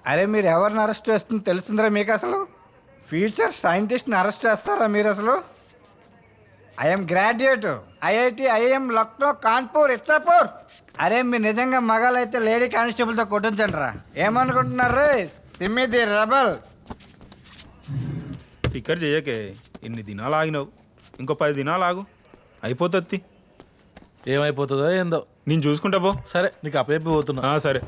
అరే మీరు ఎవరిని అరెస్ట్ చేస్తుందో తెలుస్తుందిరా మీకు అసలు? ఫ్యూచర్ సైంటిస్ట్ని అరెస్ట్ చేస్తారా మీరు అసలు? I'm graduate IIT IIM Lucknow Kanpur Ichapur. అరే మీరు నిజంగా మగాలైతే లేడీ కానిస్టేబుల్తో కొట్టించండి రా. ఏమనుకుంటున్నారు తిమ్మిది రెబల్? ఫికర్ చేయకే, ఇన్ని దినాలు ఆగినావు, ఇంకో 10 దినాలు ఆగు, అయిపోతుంది. ఏమైపోతుందో ఏందో. నేను చూసుకుంటా పో. సరే నీకు అప్పయిపోతున్నా. సరే.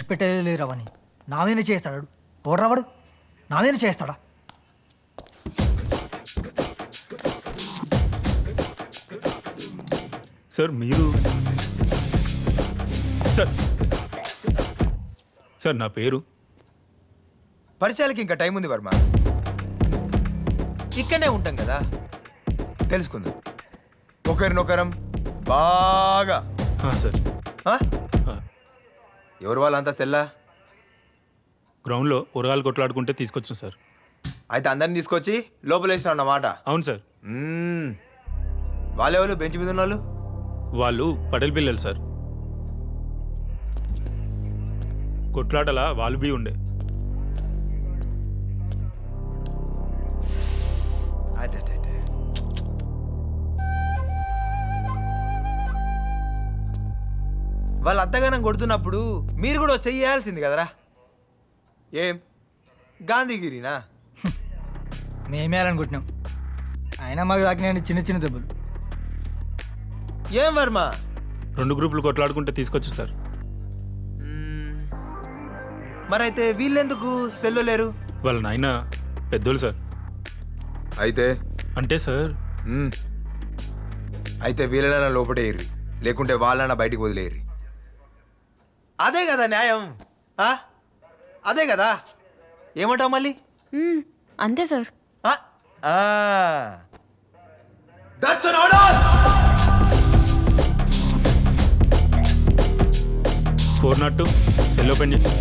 పెట్టేది లేదు రవని. నా మీద చేస్తాడు ఓడ్రావాడు, నా మీద చేస్తాడా? సార్ మీరు సార్ నా పేరు. పరిచయాలకి ఇంకా టైం ఉంది వర్మ. ఇక్కడనే ఉంటాం కదా, తెలుసుకుందాం ఒకరినొకరం బాగా. సార్ ఎవరు వాళ్ళంతా సెల్లా? గ్రౌండ్లో ఉరగాలు కొట్లాడుకుంటే తీసుకొచ్చిన సార్. అయితే అందరిని తీసుకొచ్చి లోపలేసిన అన్నమాట. అవును సార్. వాళ్ళెవరు బెంచ్ మీద ఉన్న వాళ్ళు పటేల్ పిల్లలు సార్. కొట్లాటలా వాళ్ళు బీ ఉండే. వాళ్ళు అంతగానం కొడుతున్నప్పుడు మీరు కూడా చెయ్యాల్సింది కదరా. ఏం గాంధీగిరినా? మేమే అనుకుంటున్నాం, అయినా మాకు తాకినాయండి చిన్న చిన్న దెబ్బలు. ఏం వర్మ? 2 గ్రూపులు కొట్లాడుకుంటే తీసుకొచ్చు సార్. మరైతే వీళ్ళెందుకు సెల్లు లేరు? వాళ్ళ నాయన పెద్దోళ్ళు సార్. అయితే అంటే సార్ అయితే వీళ్ళైనా లోపటేయర్రి, లేకుంటే వాళ్ళైనా బయటికి వదిలేయర్రి. అదే కదా న్యాయం. అదే కదా. ఏమంటావు మళ్ళీ? అంతే sir. That's an order! 402 cell open చేయి.